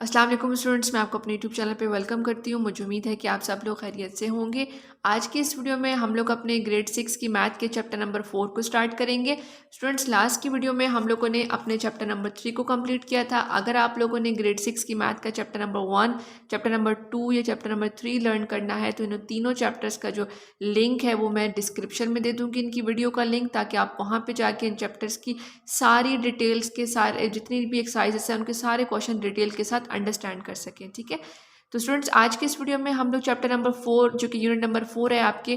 अस्सलाम वालेकुम स्टूडेंट्स, मैं आपको अपने यूट्यूब चैनल पे वेलकम करती हूँ। मुझे उम्मीद है कि आप सब लोग खैरियत से होंगे। आज की इस वीडियो में हम लोग अपने ग्रेड 6 की मैथ के चैप्टर नंबर 4 को स्टार्ट करेंगे। स्टूडेंट्स, लास्ट की वीडियो में हम लोगों ने अपने चैप्टर नंबर 3 को कंप्लीट किया था। अगर आप लोगों ने ग्रेड 6 की मैथ का चैप्टर नंबर 1, चैप्टर नंबर 2 या चैप्टर नंबर 3 लर्न करना है तो इन तीनों चैप्टर्स का जो लिंक है वो मैं डिस्क्रिप्शन में दे दूँगी इनकी वीडियो का लिंक, ताकि आप वहाँ पर जाके इन चैप्टर्स की सारी डिटेल्स के सारे जितनी भी एक्सरसाइजेस हैं उनके सारे क्वेश्चन डिटेल के साथ अंडरस्टैंड कर सकें। ठीक है, तो स्टूडेंट्स आज के इस वीडियो में हम लोग चैप्टर नंबर 4 जो कि यूनिट नंबर 4 है आपके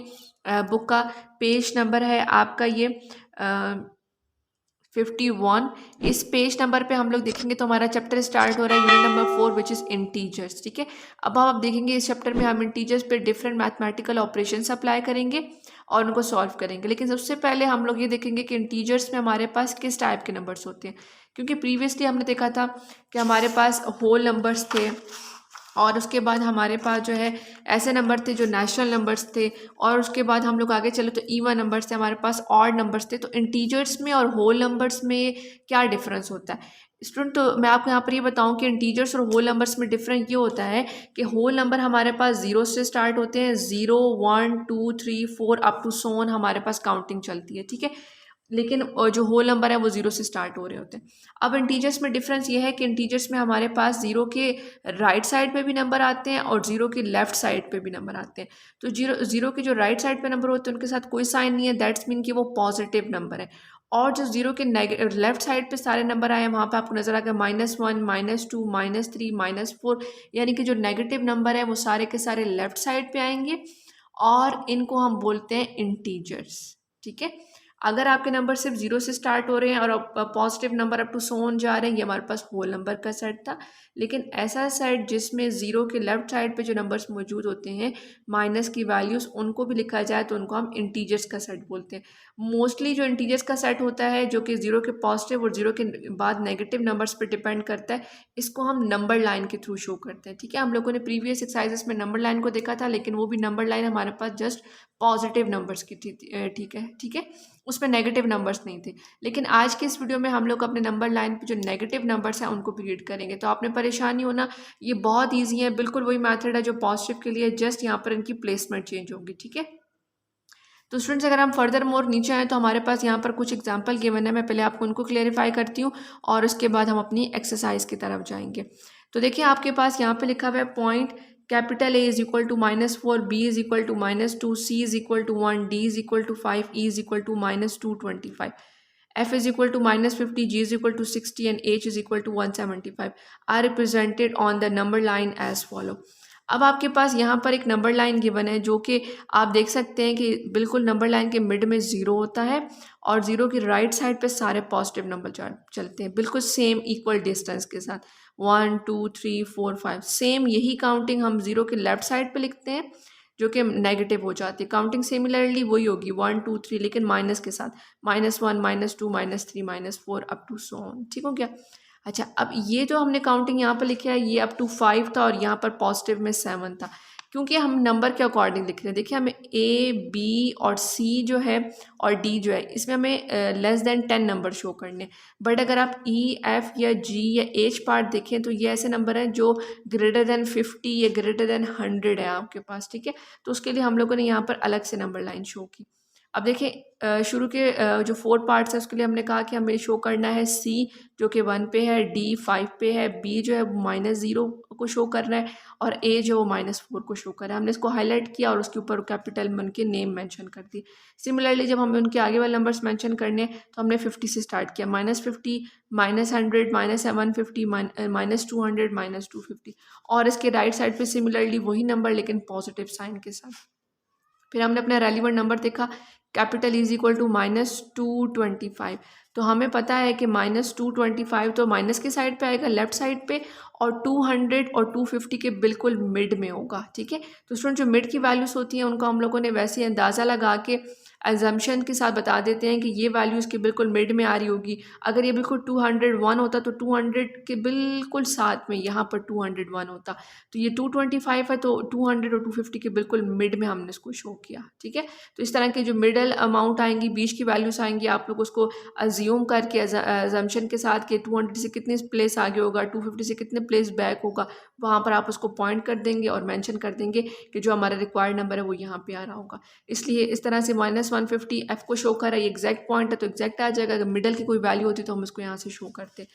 बुक का, पेज नंबर है आपका ये 51। इस पेज नंबर पे हम लोग देखेंगे तो हमारा चैप्टर स्टार्ट हो रहा है unit number 4 which is integers. ठीक है, अब आप देखेंगे इस चैप्टर में हम इंटीजर्स पे डिफरेंट मैथमेटिकल ऑपरेशंस अप्लाई करेंगे और उनको सॉल्व करेंगे। लेकिन सबसे पहले हम लोग ये देखेंगे कि इंटीजर्स में हमारे पास किस टाइप के नंबर्स होते हैं, क्योंकि प्रीवियसली हमने देखा था कि हमारे पास होल नंबर्स थे और उसके बाद हमारे पास जो है ऐसे नंबर थे जो नेचुरल नंबर्स थे, और उसके बाद हम लोग आगे चले तो इवन नंबर्स थे, हमारे पास ऑड नंबर्स थे। तो इंटीजर्स में और होल नंबर्स में क्या डिफरेंस होता है स्टूडेंट? तो मैं आपको यहाँ पर ये बताऊँ कि इंटीजर्स और होल नंबर्स में डिफरेंस ये होता है कि होल नंबर हमारे पास 0 से स्टार्ट होते हैं, 0 1 2 3 4 अप टू सोन हमारे पास काउंटिंग चलती है। ठीक है, लेकिन जो होल नंबर है वो 0 से स्टार्ट हो रहे होते हैं। अब इंटीजर्स में डिफरेंस ये है कि इंटीजर्स में हमारे पास 0 के राइट साइड पे भी नंबर आते हैं और 0 के लेफ्ट साइड पे भी नंबर आते हैं। तो 0 के जो राइट साइड पे नंबर होते हैं उनके साथ कोई साइन नहीं है, दैट्स मीन कि वो पॉजिटिव नंबर है। और जो 0 के लेफ्ट साइड पे सारे नंबर आए हैं वहाँ पे आपको नजर आ गया -1 -2 -3 -4, यानी कि जो नेगेटिव नंबर है वो सारे के सारे लेफ्ट साइड पे आएंगे और इनको हम बोलते हैं इंटीजर्स। ठीक है, अगर आपके नंबर सिर्फ 0 से स्टार्ट हो रहे हैं और पॉजिटिव नंबर अप टू सोन जा रहे हैं, ये हमारे पास होल नंबर का सेट था। लेकिन ऐसा सेट जिसमें 0 के लेफ्ट साइड पे जो नंबर्स मौजूद होते हैं माइनस की वैल्यूज़, उनको भी लिखा जाए तो उनको हम इंटीजर्स का सेट बोलते हैं। मोस्टली जो इंटीजर्स का सेट होता है जो कि 0 के पॉजिटिव और 0 के बाद नेगेटिव नंबर्स पर डिपेंड करता है, इसको हम नंबर लाइन के थ्रू शो करते हैं। ठीक है, हम लोगों ने प्रीवियस एक्सरसाइजेस में नंबर लाइन को देखा था, लेकिन वो भी नंबर लाइन हमारे पास जस्ट पॉजिटिव नंबर्स की थी। ठीक है, उसमें नेगेटिव नंबर्स नहीं थे। लेकिन आज के इस वीडियो में हम लोग अपने नंबर लाइन पे जो नेगेटिव नंबर्स हैं उनको भी रीड करेंगे, तो आपने परेशानी होना, ये बहुत ईजी है, बिल्कुल वही मेथड है जो पॉजिटिव के लिए, जस्ट यहाँ पर इनकी प्लेसमेंट चेंज होगी। ठीक है, तो स्टूडेंट्स अगर हम फर्दर मोर नीचे आए तो हमारे पास यहाँ पर कुछ एग्जाम्पल गिवन है, मैं पहले आपको उनको क्लेरिफाई करती हूँ और उसके बाद हम अपनी एक्सरसाइज की तरफ जाएंगे। तो देखिए आपके पास यहाँ पे लिखा हुआ है point capital A is equal to -4, B is equal to -2, C is equal to 1, D is equal to 5, E is equal to -225, F is equal to -50, G is equal to 60 and H is equal to 175 are represented on the number line as follow। अब आपके पास यहाँ पर एक number line given है जो कि आप देख सकते हैं कि बिल्कुल नंबर लाइन के मिड में 0 होता है और 0 की राइट साइड पे सारे पॉजिटिव नंबर चलते हैं, बिल्कुल सेम इक्वल डिस्टेंस के साथ, 1 2 3 4 5। सेम यही काउंटिंग हम 0 के लेफ्ट साइड पे लिखते हैं जो कि नेगेटिव हो जाती है। काउंटिंग सिमिलरली वही होगी 1 2 3, लेकिन माइनस के साथ, -1 -2 -3 -4 अप टू सो ऑन। ठीक हो गया? अच्छा, अब ये जो हमने काउंटिंग यहाँ पर लिखा है ये अप टू 5 था और यहाँ पर पॉजिटिव में 7 था, क्योंकि हम नंबर के अकॉर्डिंग लिख रहे हैं। देखिए हमें ए बी और सी जो है और डी जो है इसमें हमें लेस देन 10 नंबर शो करने, बट अगर आप ई एफ या जी या एच पार्ट देखें तो ये ऐसे नंबर हैं जो ग्रेटर देन 50 या ग्रेटर देन 100 है आपके पास। ठीक है, तो उसके लिए हम लोगों ने यहाँ पर अलग से नंबर लाइन शो की। अब देखिए शुरू के जो 4 पार्ट्स है उसके लिए हमने कहा कि हमें शो करना है सी जो कि 1 पे है, डी 5 पे है, बी जो है -0 को शो करना है और ए जो -4 को शो कर रहा है। हमने इसको हाईलाइट किया और उसके ऊपर कैपिटल मन के नेम मेंशन कर दी। सिमिलरली जब हमें उनके आगे वाले नंबर्स मेंशन करने तो हमने 50 से स्टार्ट किया, -50 -100 -750 -200 -250, और इसके राइट साइड पे सिमिलरली वही नंबर लेकिन पॉजिटिव साइन के साथ। फिर हमने अपना रेलिवेंट नंबर देखा, कैपिटल इज इक्वल टू -225। तो हमें पता है कि -225 तो माइनस की साइड पे आएगा लेफ्ट साइड पे, और 200 और 250 के बिल्कुल मिड में होगा। ठीक है, तो स्टूडेंट जो मिड की वैल्यूज़ होती हैं उनको हम लोगों ने वैसे अंदाज़ा लगा के एजम्पशन के साथ बता देते हैं कि ये वैल्यू इसके बिल्कुल मिड में आ रही होगी। अगर ये बिल्कुल 201 होता तो 200 के बिल्कुल साथ में यहाँ पर 201 होता, तो ये 225 है तो 200 और 250 के बिल्कुल मिड में हमने इसको शो किया। ठीक है, तो इस तरह के जो मिडल अमाउंट आएंगी, बीच की वैल्यूज आएंगी, आप लोग उसको अज्यूम करके एजम्पशन के साथ कि 200 से कितने प्लेस आगे होगा, 250 से कितने प्लेस बैक होगा, वहाँ पर आप उसको पॉइंट कर देंगे और मेंशन कर देंगे कि जो हमारा रिक्वायर्ड नंबर है वो यहाँ पे आ रहा होगा। इसलिए इस तरह से -150 एफ को शो कर रहा है, ये एग्जैक्ट पॉइंट है तो एग्जैक्ट आ जाएगा। अगर मिडल की कोई वैल्यू होती तो हम इसको यहाँ से शो करते।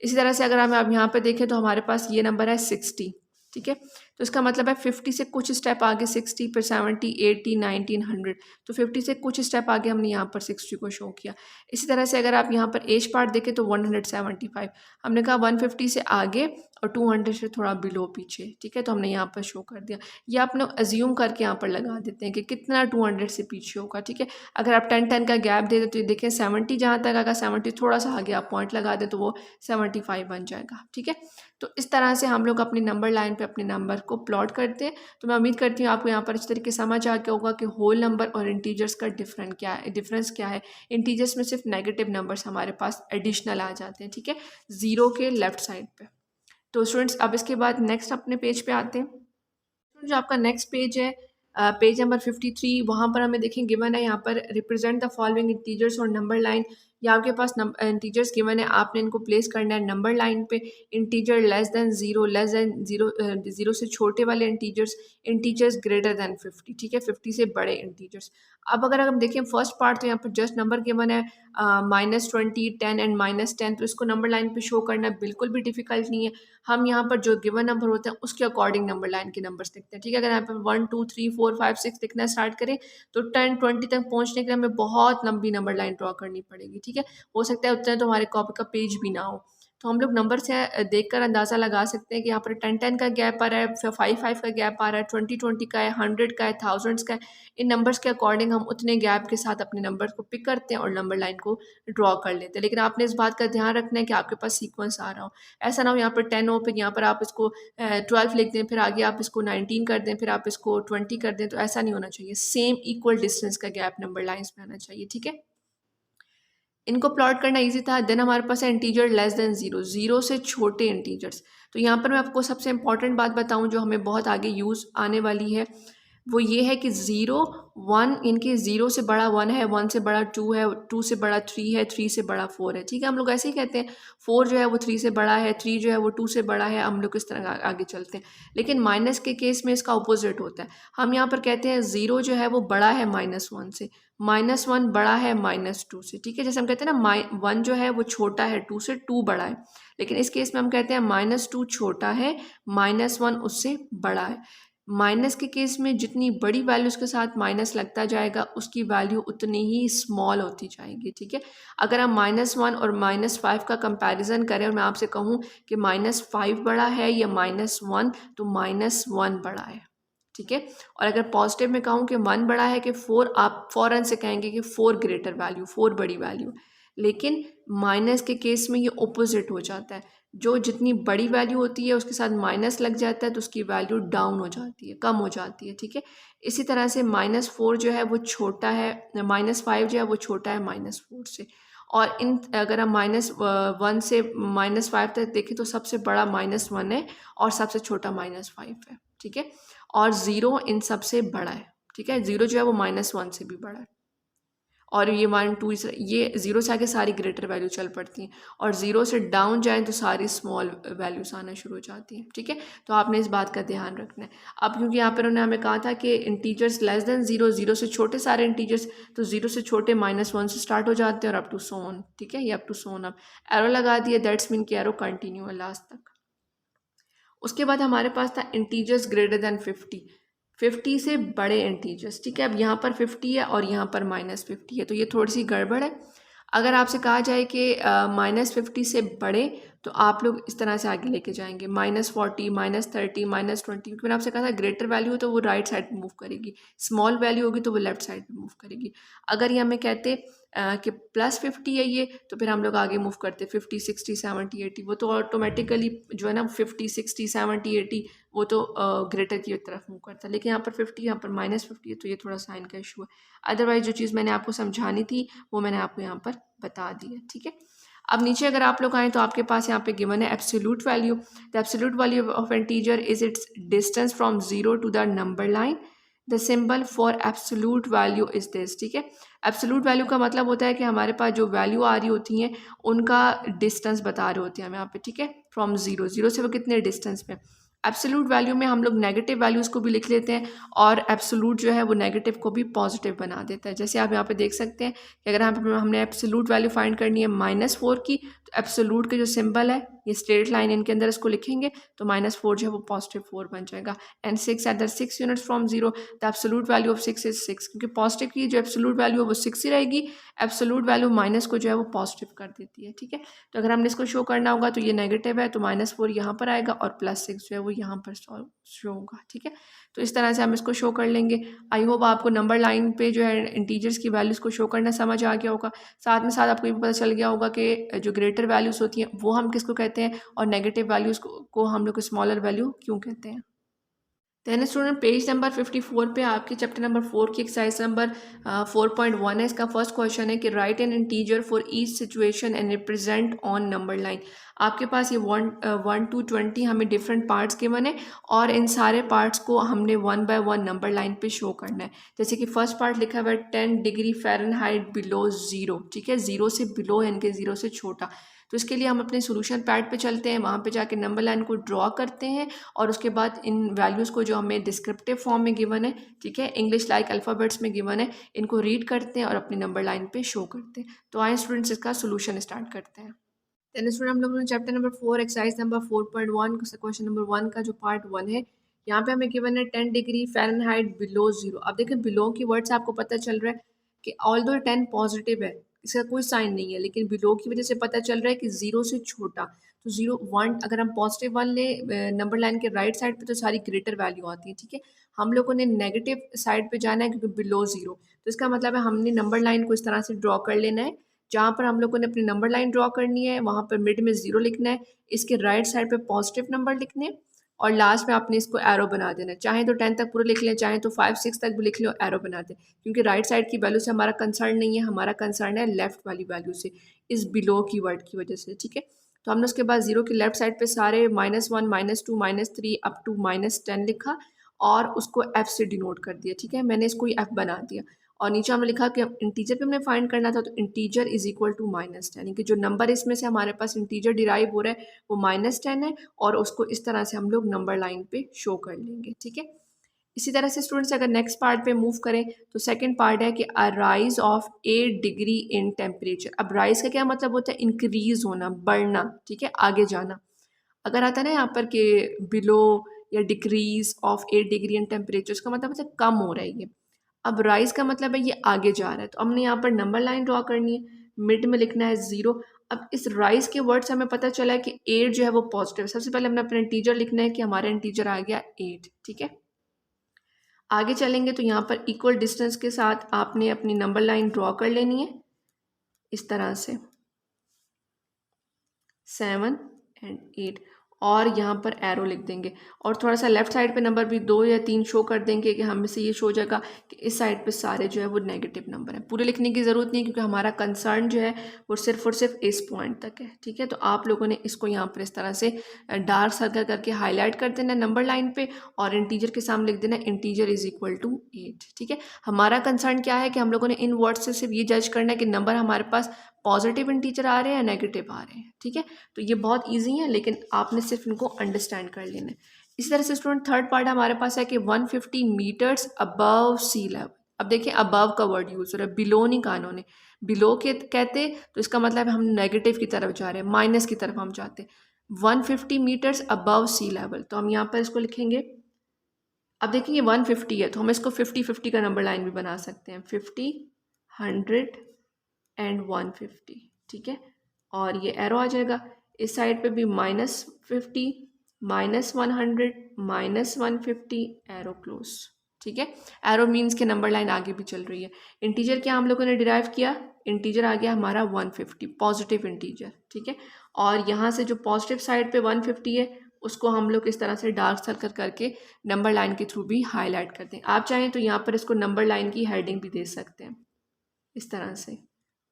इसी तरह से अगर हम अब यहाँ पे देखें तो हमारे पास ये नंबर है 60। ठीक है, तो इसका मतलब है 50 से कुछ स्टेप आगे 60, फिर 70, 80, 90, 100, तो 50 से कुछ स्टेप आगे हमने यहाँ पर 60 को शो किया। इसी तरह से अगर आप यहाँ पर एज पार्ट देखें तो 175, हमने कहा 150 से आगे और 200 से थोड़ा बिलो पीछे। ठीक है, तो हमने यहाँ पर शो कर दिया। ये आप लोग अज्यूम करके यहाँ पर लगा देते हैं कि कितना 200 से पीछे होगा। ठीक है, अगर आप 10 का गैप दे दें तो देखें 70 जहाँ तक आएगा, 70 थोड़ा सा आगे आप पॉइंट लगा दें तो वो 75 बन जाएगा। ठीक है, तो इस तरह से हम लोग अपनी नंबर लाइन पे अपने नंबर को प्लॉट करते हैं। तो मैं उम्मीद करती हूँ आपको यहाँ पर इस तरीके समझ आ गया होगा कि होल नंबर और इंटीजर्स का डिफरेंस क्या है। इंटीजर्स में सिर्फ नेगेटिव नंबर्स हमारे पास एडिशनल आ जाते हैं। ठीक है, ज़ीरो के लेफ्ट साइड पे। तो स्टूडेंट्स अब इसके बाद नेक्स्ट अपने पेज पे आते हैं। जो आपका नेक्स्ट पेज है पेज नंबर 53, वहाँ पर हमें देखें गिवन है यहाँ पर रिप्रेजेंट द फॉलोइंग इंटीजर्स और नंबर लाइन। या आपके पास इंटीजर्स गिवन है, आपने इनको प्लेस करना है नंबर लाइन पे। Integer less than zero, zero से छोटे वाले इंटीजर्स ग्रेटर देन 50। ठीक है, 50 से बड़े इंटीजर्स। अब अगर हम देखें फर्स्ट पार्ट, तो यहाँ पर जस्ट नंबर गिवन है -20, 10 एंड -10, तो इसको नंबर लाइन पे शो करना बिल्कुल भी डिफिकल्ट नहीं है। हम यहाँ पर जो गिवन नंबर होते हैं उसके अकॉर्डिंग नंबर लाइन के नंबर्स लिखते हैं। ठीक है, अगर यहाँ पर 1 2 3 4 5 6 लिखना स्टार्ट करें तो 10 20 तक पहुँचने के लिए हमें बहुत लंबी नंबर लाइन ड्रॉ करनी पड़ेगी। ठीक है, हो सकता है उतना तो हमारे कॉपी का पेज भी ना हो। तो हम लोग नंबर से देखकर अंदाज़ा लगा सकते हैं कि यहाँ पर 10 का गैप आ रहा है, फिर 5 का गैप आ रहा है, 20 का है, 100 का है, थाउजेंड्स का है। इन नंबर्स के अकॉर्डिंग हम उतने गैप के साथ अपने नंबर को पिक करते हैं और नंबर लाइन को ड्रॉ कर लेते हैं। लेकिन आपने इस बात का ध्यान रखना है कि आपके पास सीक्वेंस आ रहा हो। ऐसा ना हो यहाँ पर 10 हो, फिर यहाँ पर आप इसको 12 लिख दें, फिर आगे आप इसको 19 कर दें, फिर आप इसको 20 कर दें, तो ऐसा नहीं होना चाहिए। सेम इक्वल डिस्टेंस का गैप नंबर लाइन्स में आना चाहिए। ठीक है, इनको प्लॉट करना इजी था। देन हमारे पास है integer less than zero, zero से छोटे इंटीजर्स। तो यहाँ पर मैं आपको सबसे इंपॉर्टेंट बात बताऊँ जो हमें बहुत आगे यूज़ आने वाली है, वो ये है कि 0 1, इनके 0 से बड़ा 1 है, 1 से बड़ा 2 है, 2 से बड़ा 3 है, 3 से बड़ा 4 है। ठीक है, हम लोग ऐसे ही कहते हैं 4 जो है वो 3 से बड़ा है, 3 जो है वो 2 से बड़ा है, हम लोग इस तरह आगे चलते हैं। लेकिन माइनस के केस में इसका अपोजिट होता है। हम यहाँ पर कहते हैं 0 जो है वो बड़ा है -1 से, -1 बड़ा है -2 से। ठीक है, जैसे हम कहते हैं ना 1 जो है वो छोटा है 2 से, 2 बड़ा है। लेकिन इस केस में हम कहते हैं -2 छोटा है, -1 उससे बड़ा है। माइनस के केस में जितनी बड़ी वैल्यू उसके साथ माइनस लगता जाएगा उसकी वैल्यू उतनी ही स्मॉल होती जाएगी। ठीक है, अगर हम -1 और -5 का कंपैरिजन करें और मैं आपसे कहूँ कि -5 बड़ा है या -1, तो -1 बड़ा है। ठीक है, और अगर पॉजिटिव में कहूँ कि 1 बड़ा है कि 4, आप फ़ौरन से कहेंगे कि 4 ग्रेटर वैल्यू, 4 बड़ी वैल्यू। लेकिन माइनस के केस में ये ओपोजिट हो जाता है। जो जितनी बड़ी वैल्यू होती है उसके साथ माइनस लग जाता है तो उसकी वैल्यू डाउन हो जाती है, कम हो जाती है। ठीक है, इसी तरह से -4 जो है वो छोटा है, -5 जो है वो छोटा है -4 से। और इन अगर हम -1 से -5 तक देखें तो सबसे बड़ा -1 है और सबसे छोटा -5 है। ठीक है, और 0 इन सबसे बड़ा है। ठीक है, 0 जो है वो -1 से भी बड़ा है। और ये 1 2 ये 0 से आगे सारी ग्रेटर वैल्यू चल पड़ती हैं, और 0 से डाउन जाएँ तो सारी स्मॉल वैल्यूज आना शुरू हो जाती हैं। ठीक है, तो आपने इस बात का ध्यान रखना है। अब क्योंकि यहाँ पर उन्होंने हमें कहा था कि integers less than zero, zero से छोटे सारे इंटीजर्स, तो 0 से छोटे -1 से स्टार्ट हो जाते हैं और अप टू सो ऑन। ठीक है, ये अप टू सो ऑन। अब एरो लगा दिया, दैट्स मीन कि एरो कंटिन्यू है लास्ट तक। उसके बाद हमारे पास था इंटीजर्स ग्रेटर देन 50, 50 से बड़े इंटीजर्स। ठीक है, अब यहाँ पर 50 है और यहाँ पर -50 है, तो ये थोड़ी सी गड़बड़ है। अगर आपसे कहा जाए कि -50 से बड़े, तो आप लोग इस तरह से आगे लेके जाएंगे -40, -30, -20, क्योंकि मैंने आपसे कहा था ग्रेटर वैल्यू तो वो राइट साइड पे मूव करेगी, स्मॉल वैल्यू होगी तो वो लेफ्ट साइड पे मूव करेगी। अगर ये हमें कहते कि +50 है ये, तो फिर हम लोग आगे मूव करते 50, 60, 70, 80, वो तो ऑटोमेटिकली जो है ना 50, 60, 70, 80 वो तो ग्रेटर की तरफ मूव करता है, लेकिन यहाँ पर 50, यहाँ पर -50 है, तो ये थोड़ा साइन का इशू है। अदरवाइज जो चीज़ मैंने आपको समझानी थी वो मैंने आपको यहाँ पर बता दी है, ठीक है। अब नीचे अगर आप लोग आएँ तो आपके पास यहाँ पे गिवन है absolute value. The absolute value of integer is its distance from 0 to the number line. The symbol for absolute value is this, ठीक है। एब्सोल्यूट वैल्यू का मतलब होता है कि हमारे पास जो वैल्यू आ रही होती हैं उनका डिस्टेंस बता रहे होते हैं हम यहाँ पे, ठीक है। फ्रॉम जीरो, जीरो से वो कितने डिस्टेंस पे। एब्सोल्यूट वैल्यू में हम लोग नेगेटिव वैल्यूज़ को भी लिख लेते हैं और एब्सोल्यूट जो है वो नेगेटिव को भी पॉजिटिव बना देता है। जैसे आप यहाँ पे देख सकते हैं कि अगर हमने एब्सोल्यूट वैल्यू फाइंड करनी है -4 की, तो एब्सोल्यूट के जो सिंबल है ये स्ट्रेट लाइन इनके अंदर इसको लिखेंगे तो -4 जो है वो +4 बन जाएगा। And 6 at the 6 units from 0, the absolute value of 6 is 6, क्योंकि पॉजिटिव की जो एब्सोल्यूट वैल्यू है वो 6 ही रहेगी, एब्सोल्यूट वैल्यू माइनस को जो है वो पॉजिटिव कर देती है, ठीक है। तो अगर हमने इसको शो करना होगा तो ये नेगेटिव है तो -4 यहाँ पर आएगा और +6 जो है वो यहाँ पर शो होगा, ठीक है। तो इस तरह से हम इसको शो कर लेंगे। आई होप आपको नंबर लाइन पे जो है इंटीजर्स की वैल्यूज़ को शो करना समझ आ गया होगा। साथ में साथ आपको ये पता चल गया होगा कि जो ग्रेटर वैल्यूज़ होती हैं वो हम किसको कहते हैं और नेगेटिव वैल्यूज़ को हम लोग स्मॉलर वैल्यू क्यों कहते हैं। देन स्टूडेंट पेज नंबर 54 पे आपके चैप्टर नंबर 4 की एक्सरसाइज नंबर 4.1 है। इसका फर्स्ट क्वेश्चन है कि right N integer for each situation and represent on number line. आपके पास ये 1 to 20 हमें डिफरेंट पार्ट्स गिवन है और इन सारे पार्ट्स को हमने 1 by 1 नंबर लाइन पे शो करना है। जैसे कि फर्स्ट पार्ट लिखा हुआ है 10 डिग्री फ़ारेनहाइट बिलो ज़ीरो, ठीक है, ज़ीरो से बिलो यानी कि ज़ीरो से छोटा। तो इसके लिए हम अपने सोल्यूशन पैड पे चलते हैं, वहाँ पे जाके नंबर लाइन को ड्रॉ करते हैं और उसके बाद इन वैल्यूज़ को जो हमें डिस्क्रिप्टिव फॉर्म में गिवन है, ठीक है, इंग्लिश लाइक अल्फ़ाबेट्स में गिवन है, इनको रीड करते हैं और अपनी नंबर लाइन पे शो करते हैं। तो आए स्टूडेंट्स इसका सोल्यूशन स्टार्ट करते हैं। देन स्टूडेंट हम लोगों ने chapter number 4 exercise number 4.1 question number 1 का जो पार्ट 1 है, यहाँ पे हमें गिवन है 10 डिग्री फ़ारेनहाइट बिलो ज़ीरो। अब देखिए बिलो की वर्ड से आपको पता चल रहा है कि ऑल्दो 10 पॉजिटिव है, इसका कोई साइन नहीं है, लेकिन बिलो की वजह से पता चल रहा है कि ज़ीरो से छोटा। तो 0 1 अगर हम पॉजिटिव 1 ले नंबर लाइन के राइट साइड पे तो सारी ग्रेटर वैल्यू आती है, ठीक है। हम लोगों ने नेगेटिव साइड पे जाना है क्योंकि बिलो ज़ीरो, तो इसका मतलब है हमने नंबर लाइन को इस तरह से ड्रॉ कर लेना है। जहाँ पर हम लोगों ने अपनी नंबर लाइन ड्रॉ करनी है वहाँ पर मिड में ज़ीरो लिखना है, इसके राइट साइड पे पॉजिटिव नंबर लिखने हैं और लास्ट में आपने इसको एरो बना देना है। चाहे तो 10 तक पूरे लिख लें, चाहे तो 5 6 तक भी लिख लें और एरो बना दें, क्योंकि राइट साइड की वैल्यू से हमारा कंसर्न नहीं है, हमारा कंसर्न है लेफ्ट वाली वैल्यू से, इस बिलो की वर्ड की वजह से, ठीक है। तो हमने उसके बाद ज़ीरो के लेफ्ट साइड पे सारे -1 -2 -3 अप टू -10 लिखा और उसको एफ से डिनोट कर दिया, ठीक है। मैंने इसको एफ बना दिया और नीचे हमने लिखा कि इंटीजर पे हमने फाइंड करना था, तो इंटीजर इज इक्वल टू -10, यानी कि जो नंबर इसमें से हमारे पास इंटीजर डिराइव हो रहा है वो -10 है और उसको इस तरह से हम लोग नंबर लाइन पे शो कर लेंगे, ठीक है। इसी तरह से स्टूडेंट्स अगर नेक्स्ट पार्ट पे मूव करें तो सेकंड पार्ट है कि a rise of 8 degree in temperature. अब राइज का क्या मतलब होता है, इंक्रीज होना, बढ़ना, ठीक है, आगे जाना। अगर आता है ना यहाँ पर कि बिलो या decrease of 8 degree in temperature, उसका मतलब होता है कम हो रहा है ये। अब राइज का मतलब है ये आगे जा रहा है, तो हमने यहाँ पर नंबर लाइन ड्रॉ करनी है, मिड में लिखना है ज़ीरो। अब इस राइज के वर्ड से हमें पता चला है कि 8 जो है वो पॉजिटिव है। सबसे पहले हमने अपना इंटीजर लिखना है कि हमारा इंटीजर आ गया 8, ठीक है। आगे चलेंगे तो यहाँ पर इक्वल डिस्टेंस के साथ आपने अपनी नंबर लाइन ड्रॉ कर लेनी है इस तरह से 7 एंड 8 और यहाँ पर एरो लिख देंगे और थोड़ा सा लेफ्ट साइड पे नंबर भी 2 या 3 शो कर देंगे कि हमें से ये शो हो जाएगा कि इस साइड पे सारे जो है वो नेगेटिव नंबर हैं। पूरे लिखने की ज़रूरत नहीं क्योंकि हमारा कंसर्न जो है वो सिर्फ और सिर्फ इस पॉइंट तक है, ठीक है। तो आप लोगों ने इसको यहाँ पर इस तरह से डार्क सर्कल करके हाईलाइट कर देना नंबर लाइन पे और इंटीजर के सामने लिख देना इंटीजर इज इक्वल टू 8, ठीक है। हमारा कंसर्न क्या है कि हम लोगों ने इन वर्ड्स से सिर्फ ये जज करना है कि नंबर हमारे पास पॉजिटिव इंटीजर आ रहे हैं या नेगेटिव आ रहे हैं, ठीक है। तो ये बहुत ईजी है लेकिन आपने सिर्फ इनको अंडरस्टैंड कर लेना है। इसी तरह से स्टूडेंट थर्ड पार्ट हमारे पास है कि 150 मीटर्स अबव सी लेवल। अब देखिए अबव का वर्ड यूज़ हो रहा है, बिलो नहीं कहा उन्होंने। बिलो के कहते तो इसका मतलब हम नेगेटिव की तरफ जा रहे हैं, माइनस की तरफ हम जाते हैं। 150 मीटर्स अबव सी लेवल, तो हम यहाँ पर इसको लिखेंगे। अब देखिए 150 है तो हम इसको 50-50 का नंबर लाइन भी बना सकते हैं, 50 100 एंड 150, ठीक है। और ये एरो आ जाएगा इस साइड पे भी -50 -100 -150 एरो क्लोज, ठीक है। एरो मीन्स के नंबर लाइन आगे भी चल रही है। इंटीजर क्या हम लोगों ने डिराइव किया, इंटीजर आ गया हमारा 150 पॉजिटिव इंटीजर, ठीक है। और यहाँ से जो पॉजिटिव साइड पे 150 है उसको हम लोग इस तरह से डार्क सर्कल करके नंबर लाइन के थ्रू भी हाईलाइट करते हैं। आप चाहें तो यहाँ पर इसको नंबर लाइन की हेडिंग भी दे सकते हैं, इस तरह से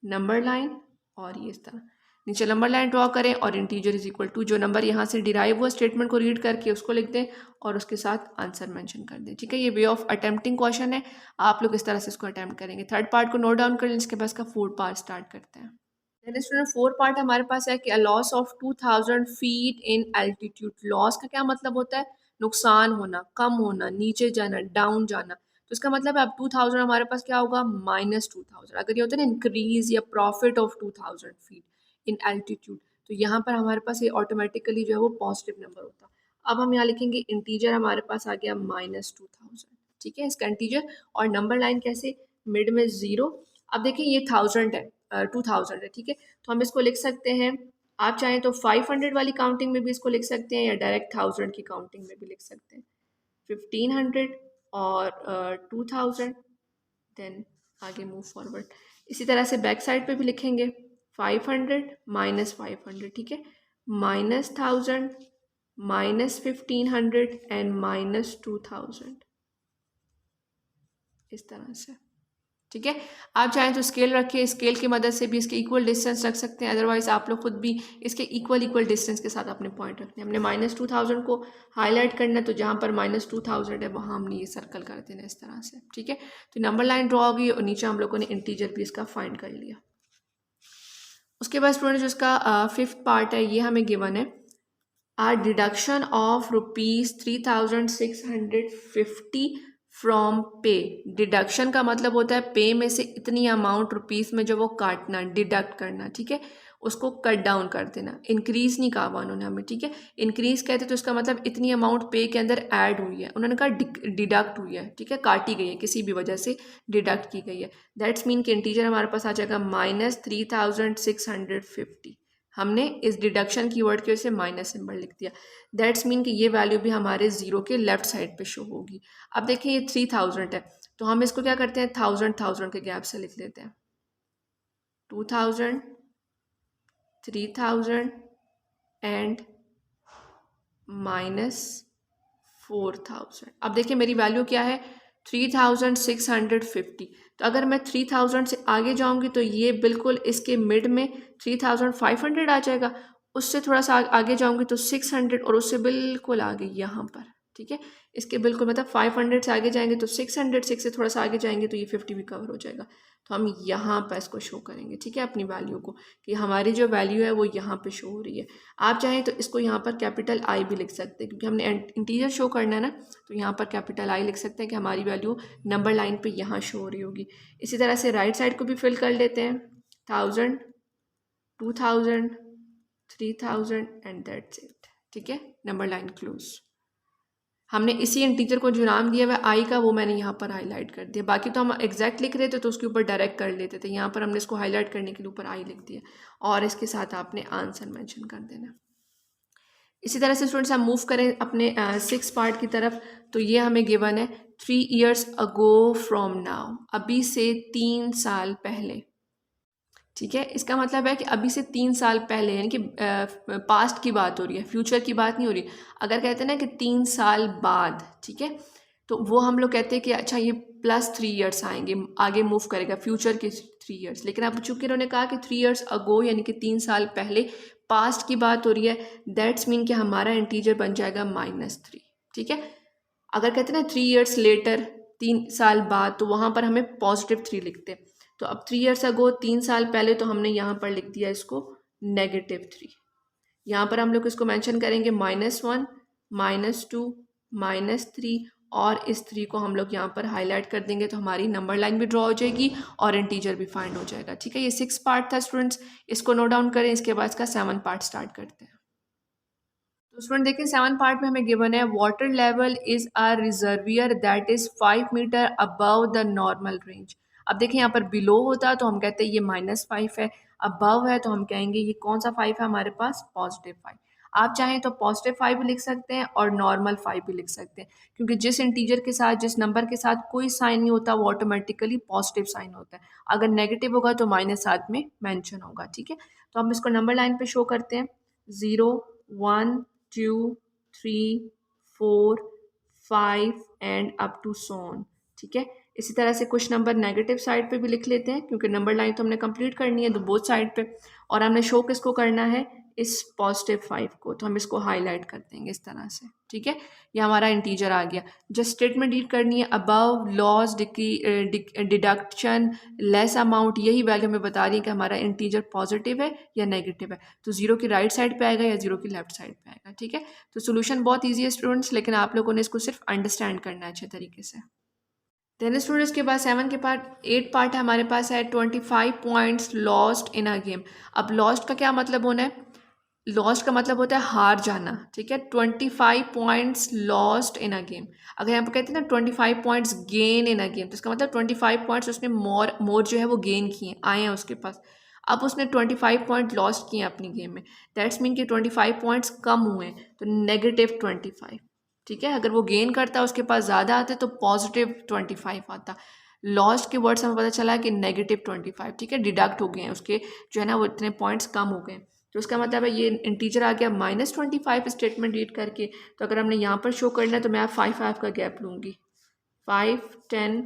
नंबर लाइन, और ये इस तरह नीचे नंबर लाइन ड्रॉ करें और इंटीजर इज इक्वल टू जो नंबर यहाँ से डिराइव हुआ स्टेटमेंट को रीड करके उसको लिख दें और उसके साथ आंसर मेंशन कर दें। ठीक है, ये वे ऑफ अटेम्प्टिंग क्वेश्चन है, आप लोग इस तरह से इसको अटेम्प्ट करेंगे। थर्ड पार्ट को नोट डाउन कर लें, इसके बाद इसका फोर्थ पार्ट स्टार्ट करते हैं। स्टूडेंट फोर्थ पार्ट हमारे पास है कि loss of 2000 feet in altitude. Loss का क्या मतलब होता है? नुकसान होना, कम होना, नीचे जाना, डाउन जाना। तो इसका मतलब है अब 2000 हमारे पास क्या होगा? -2000। अगर ये होता है ना इंक्रीज या profit of 2000 feet in altitude, तो यहाँ पर हमारे पास ये ऑटोमेटिकली जो है वो पॉजिटिव नंबर होता। अब हम यहाँ लिखेंगे इंटीजर हमारे पास आ गया -2000। ठीक है, इसका इंटीजर और नंबर लाइन कैसे? मिड में 0। अब देखिए ये 1000 है, 2000 है। ठीक है, तो हम इसको लिख सकते हैं, आप चाहें तो 500 वाली काउंटिंग में भी इसको लिख सकते हैं या डायरेक्ट 1000 की काउंटिंग में भी लिख सकते हैं। 1500 और 2000, देन आगे मूव फॉरवर्ड। इसी तरह से बैक साइड पे भी लिखेंगे 500 -500। ठीक है, -1000 -1500 एंड -2000, इस तरह से। ठीक है, आप चाहें तो स्केल रखिए, स्केल की मदद से भी इसके इक्वल डिस्टेंस रख सकते हैं, अदरवाइज आप लोग खुद भी इसके इक्वल डिस्टेंस के साथ अपने पॉइंट रखने हैं। हमने -2000 को हाईलाइट करना है, तो जहाँ पर -2000 है वहाँ हमने ये सर्कल कर देना इस तरह से। ठीक है, तो नंबर लाइन ड्रॉ होगी और नीचे हम लोगों ने इंटीजर भी इसका फाइंड कर लिया। उसके बाद स्टूडेंट जो इसका फिफ्थ पार्ट है ये हमें गिवन है, डिडक्शन ऑफ ₹3650 फ्रॉम पे। डिडक्शन का मतलब होता है पे में से इतनी अमाउंट रुपीस में जो वो काटना, डिडक्ट करना। ठीक है, उसको कट डाउन कर देना। इंक्रीज नहीं कहा हुआ उन्होंने हमें। ठीक है, इंक्रीज कहते तो इसका मतलब इतनी अमाउंट पे के अंदर ऐड हुई है, उन्होंने कहा डिडक्ट हुई है। ठीक है, काटी गई है, किसी भी वजह से डिडक्ट की गई है। दैट्स मीन कि इंटीजर हमारे पास आ जाएगा -3650। हमने इस डिडक्शन की वर्ड की वजह से माइनस सिंबल लिख दिया। दैट्स मीन कि ये वैल्यू भी हमारे जीरो के लेफ्ट साइड पे शो होगी। अब देखिए ये 3000 है, तो हम इसको क्या करते हैं 1000 के गैप से लिख लेते हैं। 2000, 3000 एंड -4000। अब देखिए मेरी वैल्यू क्या है 3650। तो अगर मैं 3000 से आगे जाऊंगी तो ये बिल्कुल इसके मिड में 3500 आ जाएगा। उससे थोड़ा सा आगे जाऊंगी तो 600 और उससे बिल्कुल आगे यहाँ पर। ठीक है, इसके बिल्कुल मतलब 500 से आगे जाएंगे तो 600, 6 से थोड़ा सा आगे जाएंगे तो ये 50 भी कवर हो जाएगा। तो हम यहाँ पर इसको शो करेंगे। ठीक है, अपनी वैल्यू को कि हमारी जो वैल्यू है वो यहाँ पे शो हो रही है। आप चाहें तो इसको यहाँ पर कैपिटल आई भी लिख सकते हैं, क्योंकि हमने इंटीजर शो करना है ना, तो यहाँ पर कैपिटल आई लिख सकते हैं कि हमारी वैल्यू नंबर लाइन पे यहाँ शो हो रही होगी। इसी तरह से राइट साइड को भी फिल कर लेते हैं 1000, 2000, 3000 एंड दैट्स इट। ठीक है, नंबर लाइन क्लोज। हमने इसी इंटीजर को जो नाम दिया हुआ है आई का, वो मैंने यहाँ पर हाईलाइट कर दिया। बाकी तो हम एग्जैक्ट लिख रहे थे तो उसके ऊपर डायरेक्ट कर लेते थे, यहाँ पर हमने इसको हाईलाइट करने के लिए ऊपर आई लिख दिया और इसके साथ आपने आंसर मेंशन कर देना। इसी तरह से स्टूडेंट्स हम मूव करें अपने 6 पार्ट की तरफ, तो ये हमें गिवन है 3 years अगो फ्रॉम नाउ, अभी से 3 साल पहले। ठीक है, इसका मतलब है कि अभी से 3 साल पहले, यानी कि पास्ट की बात हो रही है, फ्यूचर की बात नहीं हो रही। अगर कहते हैं ना कि 3 साल बाद, ठीक है, तो वो हम लोग कहते हैं कि अच्छा ये +3 years आएंगे, आगे मूव करेगा फ्यूचर के 3 years। लेकिन अब चूंकि उन्होंने कहा कि 3 years अगो यानी कि 3 साल पहले, पास्ट की बात हो रही है, दैट्स मीन कि हमारा इंटीजर बन जाएगा -3। ठीक है, अगर कहते हैं ना 3 years लेटर, 3 साल बाद, तो वहाँ पर हमें +3 लिखते हैं। तो अब 3 years अगो, 3 साल पहले, तो हमने यहाँ पर लिख दिया इसको -3। यहाँ पर हम लोग इसको मेंशन करेंगे -1, -2, -3 और इस 3 को हम लोग यहाँ पर हाईलाइट कर देंगे, तो हमारी नंबर लाइन भी ड्रॉ हो जाएगी और इंटीजर भी फाइंड हो जाएगा। ठीक है, ये 6 पार्ट था स्टूडेंट्स, इसको नोट डाउन करें। इसके बाद इसका 7 पार्ट स्टार्ट करते हैं। तो स्टूडेंट देखिए 7 पार्ट में हमें गिवन है water level is a reservoir that is 5 metre above the normal range. अब देखिए यहाँ पर बिलो होता तो हम कहते हैं ये -5 है, अबव है तो हम कहेंगे ये कौन सा 5 है हमारे पास, +5। आप चाहें तो +5 भी लिख सकते हैं और नॉर्मल 5 भी लिख सकते हैं, क्योंकि जिस इंटीजर के साथ, जिस नंबर के साथ कोई साइन नहीं होता वो ऑटोमेटिकली पॉजिटिव साइन होता है। अगर नेगेटिव होगा तो माइनस साथ में मेंशन होगा। ठीक है, तो हम इसको नंबर लाइन पे शो करते हैं 0, 1, 2, 3, 4, 5 and up to so on. ठीक है, इसी तरह से कुछ नंबर नेगेटिव साइड पे भी लिख लेते हैं, क्योंकि नंबर लाइन तो हमने कंप्लीट करनी है तो बोथ साइड पे, और हमने शो किसको करना है, इस +5 को, तो हम इसको हाईलाइट कर देंगे इस तरह से। ठीक है, ये हमारा इंटीजर आ गया। जस्ट स्टेटमेंट रीड करनी है, above loss deduction less amount, यही वैल्यू हमें बता रही है कि हमारा इंटीजर पॉजिटिव है या नेगेटिव है, तो जीरो की राइट साइड पे आएगा या जीरो की लेफ्ट साइड पे आएगा। ठीक है, तो सोल्यूशन बहुत ईजी है स्टूडेंट्स, लेकिन आप लोगों ने इसको सिर्फ अंडरस्टैंड करना है अच्छे तरीके से। देन स्टूडेंट्स के पास 7 के पार्ट 8 पार्ट है हमारे पास है 25 points lost in a game. अब लॉस्ट का क्या मतलब होना है, लॉस्ट का मतलब होता है हार जाना। ठीक है, 25 points lost in a game. अगर यहाँ पर कहते हैं ना 25 points gain in a game, तो इसका मतलब 25 पॉइंट्स उसने मोर जो है वो गेन किए, आए हैं उसके पास। अब उसने 25 पॉइंट लॉस्ट किए अपनी गेम में, दैट्स मीन कि 25 पॉइंट्स कम हुए हैं, तो -25। ठीक है, अगर वो गेन करता उसके पास ज़्यादा आते तो +25 आता। लॉस्ट के वर्ड से हमें पता चला कि -25। ठीक है, डिडक्ट हो गए हैं उसके, जो है ना वो इतने पॉइंट्स कम हो गए, तो उसका मतलब है ये इंटीजर आ गया -25 स्टेटमेंट रीड करके। तो अगर हमने यहाँ पर शो करना है तो मैं 5 का गैप लूँगी, 5, 10,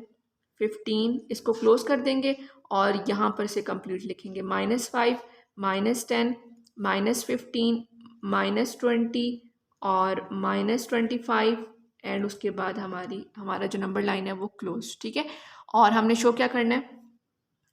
15 इसको क्लोज कर देंगे और यहाँ पर से कंप्लीट लिखेंगे -5, -10, -15, -20 और -25 एंड उसके बाद हमारा जो नंबर लाइन है वो क्लोज। ठीक है, और हमने शो क्या करना है,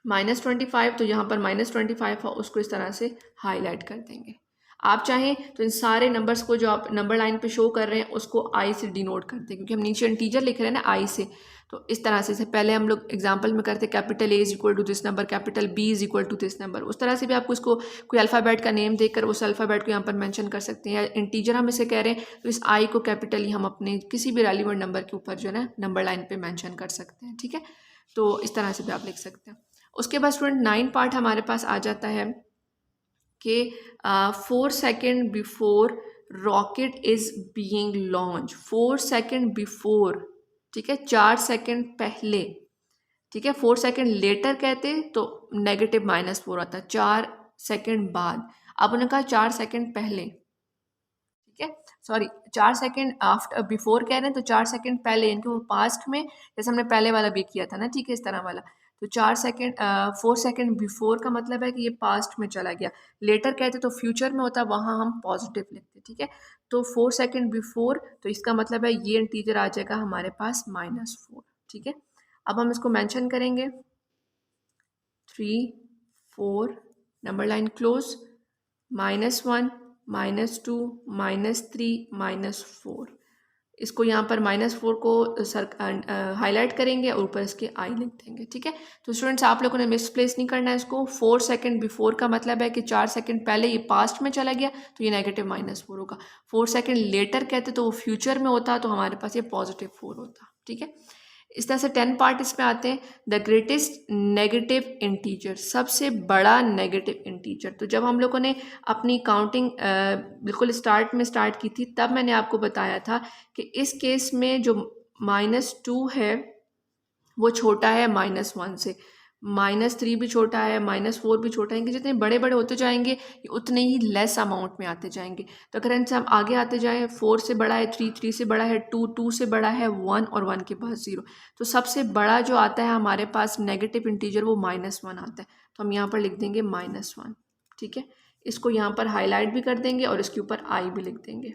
-25, तो यहाँ पर -25 है उसको इस तरह से हाईलाइट कर देंगे। आप चाहें तो इन सारे नंबर्स को जो आप नंबर लाइन पे शो कर रहे हैं उसको आई से डिनोट कर दें, क्योंकि हम नीचे इंटीजर लिख रहे हैं ना आई से, तो इस तरह से पहले हम लोग एग्जांपल में करते capital A is equal to this number, capital B is equal to this number, उस तरह से भी आपको इसको कोई अल्फ़ाबेट का नेम देकर उस अल्फ़ाबेट को यहाँ पर मेंशन कर सकते हैं। या इंटीजर हम इसे कह रहे हैं तो इस आई को कैपिटल ही हम अपने किसी भी रेलिवेंट नंबर के ऊपर जो है ना नंबर लाइन पर मैंशन कर सकते हैं। ठीक है, तो इस तरह से भी आप लिख सकते हैं। उसके बाद स्टूडेंट 9 पार्ट हमारे पास आ जाता है कि 4 second before rocket is being launch, 4 second before. ठीक है, 4 सेकेंड पहले। ठीक है, 4 सेकेंड लेटर कहते तो -4 आता, 4 सेकेंड बाद। अब उन्होंने कहा 4 सेकेंड पहले। ठीक है, सॉरी 4 सेकेंड आफ्टर, बिफोर कह रहे हैं तो 4 सेकेंड पहले, इनके वो पास्ट में, जैसे हमने पहले वाला भी किया था ना। ठीक है, इस तरह वाला, तो 4 सेकेंड बिफोर का मतलब है कि ये पास्ट में चला गया। लेटर कहते तो फ्यूचर में होता, वहाँ हम पॉजिटिव लिखते। ठीक है, तो 4 सेकेंड बिफोर, तो इसका मतलब है ये इंटीजर आ जाएगा हमारे पास -4। ठीक है, अब हम इसको मेंशन करेंगे 3, 4, नंबर लाइन क्लोज, -1, -2, -3, -4। इसको यहाँ पर -4 को हाईलाइट करेंगे और ऊपर इसके आई लिख देंगे। ठीक है, तो स्टूडेंट्स आप लोगों ने मिसप्लेस नहीं करना है इसको। 4 सेकेंड बिफोर का मतलब है कि 4 सेकेंड पहले ये पास्ट में चला गया तो ये -4 होगा। 4 सेकेंड लेटर कहते तो वो फ्यूचर में होता, तो हमारे पास ये +4 होता। ठीक है, इस तरह से 10 पार्ट इसमें आते हैं। द ग्रेटेस्ट नेगेटिव इंटीजर, सबसे बड़ा नेगेटिव इंटीजर। तो जब हम लोगों ने अपनी काउंटिंग बिल्कुल स्टार्ट की थी, तब मैंने आपको बताया था कि इस केस में जो -2 है वो छोटा है -1 से, -3 भी छोटा है, -4 भी छोटा है, कि जितने बड़े बड़े होते जाएंगे ये उतने ही लेस अमाउंट में आते जाएंगे। तो अगर इनसे हम आगे आते जाएं, 4 से बड़ा है 3, 3 से बड़ा है 2, 2 से बड़ा है 1 और 1 के बाद 0, तो सबसे बड़ा जो आता है हमारे पास नेगेटिव इंटीजर वो -1 आता है। तो हम यहाँ पर लिख देंगे -1। ठीक है, इसको यहाँ पर हाईलाइट भी कर देंगे और इसके ऊपर आई भी लिख देंगे,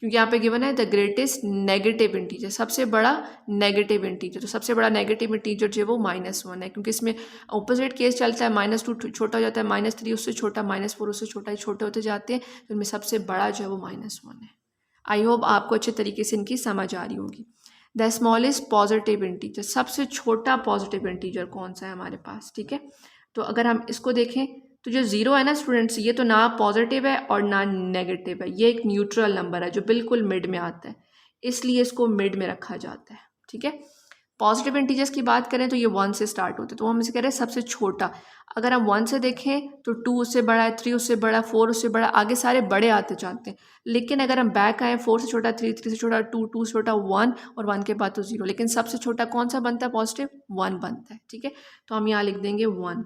क्योंकि यहाँ पे गिवन है द ग्रेटेस्ट नेगेटिव इंटीजर, सबसे बड़ा नेगेटिव इंटीजर। तो सबसे बड़ा नेगेटिव इंटीजर जो है वो -1 है, क्योंकि इसमें ऑपोजिट केस चलता है, -2 छोटा हो जाता है, -3 उससे छोटा, -4 उससे छोटा, छोटे होते जाते हैं, तो इनमें सबसे बड़ा जो है वो -1 है। आई होप आपको अच्छे तरीके से इनकी समझ आ रही होगी। द स्मॉलेस्ट पॉजिटिव इंटीजर, सबसे छोटा पॉजिटिव इंटीजर कौन सा है हमारे पास। ठीक है, तो अगर हम इसको देखें तो जो 0 है ना स्टूडेंट्स, ये तो ना पॉजिटिव है और ना नेगेटिव है, ये एक न्यूट्रल नंबर है जो बिल्कुल मिड में आता है, इसलिए इसको मिड में रखा जाता है। ठीक है, पॉजिटिव इंटीजर्स की बात करें तो ये 1 से स्टार्ट होते हैं, तो हम इसे कह रहे हैं सबसे छोटा। अगर हम 1 से देखें तो 2 उससे बड़ा है, 3 उससे बड़ा, 4 उससे बड़ा, आगे सारे बड़े आते जाते हैं। लेकिन अगर हम बैक आएँ, 4 से छोटा 3, 3 से छोटा 2, 2 से छोटा 1 और 1 के बाद तो 0, लेकिन सबसे छोटा कौन सा बनता है पॉजिटिव, 1 बनता है। ठीक है, तो हम यहाँ लिख देंगे 1।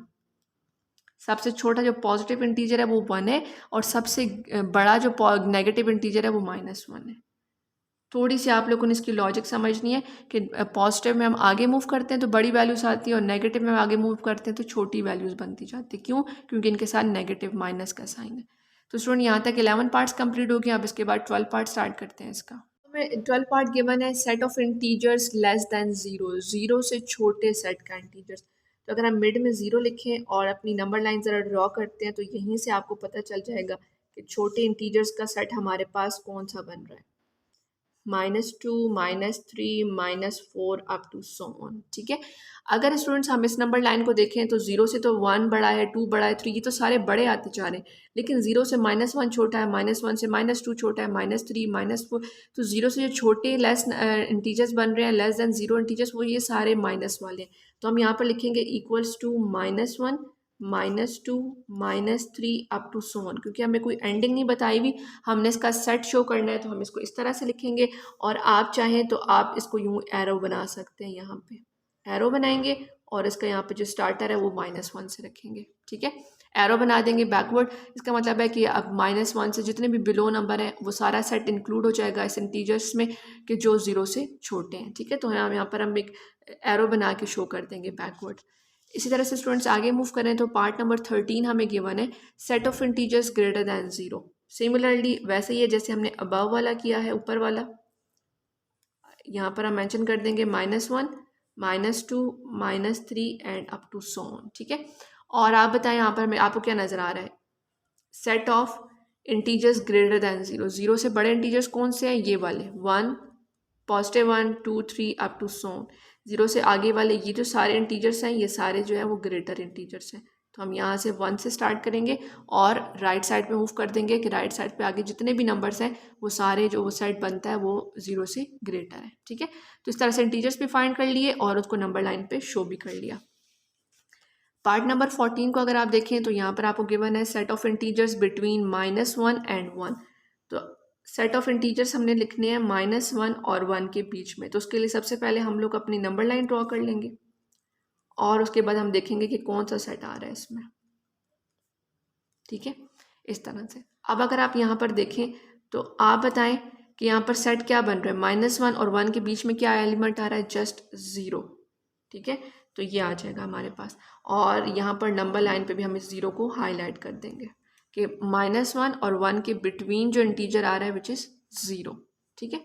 सबसे छोटा जो पॉजिटिव इंटीजर है वो 1 है, और सबसे बड़ा जो नेगेटिव इंटीजर है वो -1 है। थोड़ी सी आप लोगों ने इसकी लॉजिक समझनी है कि पॉजिटिव में हम आगे मूव करते हैं तो बड़ी वैल्यूज आती है, और नेगेटिव में हम आगे मूव करते हैं तो छोटी वैल्यूज बनती जाती है। क्यों? क्योंकि इनके साथ नेगेटिव माइनस का साइन है। तो स्टूडेंट यहाँ तक 11 पार्ट्स कंप्लीट हो गए। अब इसके बाद 12 पार्ट स्टार्ट करते हैं इसका। हमें 12 पार्ट गिवन है set of integers less than zero, zero से छोटे सेट का इंटीजर्स। तो अगर हम मिड में जीरो लिखें और अपनी नंबर लाइन ज़रा ड्रॉ करते हैं तो यहीं से आपको पता चल जाएगा कि छोटे इंटीजर्स का सेट हमारे पास कौन सा बन रहा है। -2, -3, -4 अप टू सो ऑन। ठीक है, अगर स्टूडेंट्स हम इस नंबर लाइन को देखें तो जीरो से तो 1 बड़ा है, 2 बड़ा है, 3, ये तो सारे बड़े आते जा रहे हैं, लेकिन जीरो से -1 छोटा है, -1 से -2 छोटा है, -3, -4। तो जीरो से जो छोटे लेस इंटीजर्स बन रहे हैं, लेस देन जीरो इंटीजर्स, वो ये सारे माइनस वाले हैं। तो हम यहाँ पर लिखेंगे equals to -1, -2, -3 up to so on. क्योंकि हमें कोई एंडिंग नहीं बताई हुई, हमने इसका सेट शो करना है, तो हम इसको इस तरह से लिखेंगे। और आप चाहें तो आप इसको यूं एरो बना सकते हैं, यहाँ पे एरो बनाएंगे और इसका यहाँ पे जो स्टार्टर है वो -1 से रखेंगे। ठीक है, एरो बना देंगे बैकवर्ड। इसका मतलब है कि अब -1 से जितने भी बिलो नंबर हैं वो सारा सेट इंक्लूड हो जाएगा इस इंटीजर्स में कि जो जीरो से छोटे हैं। ठीक है, तो हम यहाँ पर हम एक एरो बना के शो कर देंगे बैकवर्ड। इसी तरह से स्टूडेंट्स आगे मूव करें तो पार्ट नंबर 13 हमें गिवन है set of integers greater than zero. Similarly वैसे ही है जैसे हमने अबव वाला किया है, ऊपर वाला। यहाँ पर हम मेंशन कर देंगे -1, -2, -3 and up to so on. ठीक है, और आप बताएं यहाँ पर आपको क्या नज़र आ रहा है? Set of integers greater than zero, zero से बड़े इंटीजर्स कौन से हैं? ये वाले 1, +1, 2, 3 up to so on. Zero से आगे वाले ये जो सारे इंटीजर्स हैं, ये सारे जो है वो ग्रेटर इंटीजर्स हैं। तो हम यहाँ से 1 से स्टार्ट करेंगे और राइट साइड पे मूव कर देंगे कि राइट साइड पे आगे जितने भी नंबर्स हैं वो सारे जो वो सेट बनता है वो जीरो से ग्रेटर है। ठीक है, तो इस तरह से इंटीजर्स भी फाइंड कर लिए और उसको नंबर लाइन पे शो भी कर लिया। पार्ट नंबर 14 को अगर आप देखें तो यहाँ पर आपको गिवन है set of integers between -1 and 1। तो सेट ऑफ इंटीजर्स हमने लिखने हैं -1 और 1 के बीच में। तो उसके लिए सबसे पहले हम लोग अपनी नंबर लाइन ड्रॉ कर लेंगे और उसके बाद हम देखेंगे कि कौन सा सेट आ रहा है इसमें। ठीक है, इस तरह से। अब अगर आप यहाँ पर देखें तो आप बताएं कि यहाँ पर सेट क्या बन रहा है? -1 और 1 के बीच में क्या एलिमेंट आ रहा है? Just zero. ठीक है, तो ये आ जाएगा हमारे पास। और यहाँ पर नंबर लाइन पे भी हम इस ज़ीरो को हाईलाइट कर देंगे कि -1 और 1 के बिटवीन जो इंटीजर आ रहा है विच इज़ ज़ीरो। ठीक है,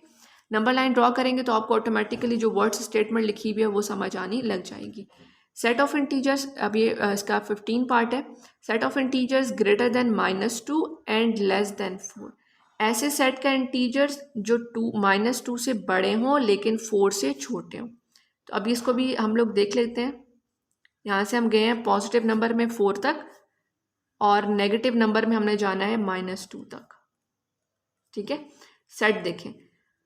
नंबर लाइन ड्रॉ करेंगे तो आपको ऑटोमेटिकली जो वर्ड्स स्टेटमेंट लिखी हुई है वो समझ आनी लग जाएगी। सेट ऑफ इंटीजर्स, अब ये इसका 15 पार्ट है। Set of integers greater than -2 and less than 4। ऐसे सेट का इंटीजर्स जो -2 से बड़े हों लेकिन 4 से छोटे हों। तो अभी इसको भी हम लोग देख लेते हैं। यहाँ से हम गए हैं पॉजिटिव नंबर में 4 तक और नेगेटिव नंबर में हमने जाना है -2 तक। ठीक है, सेट देखें,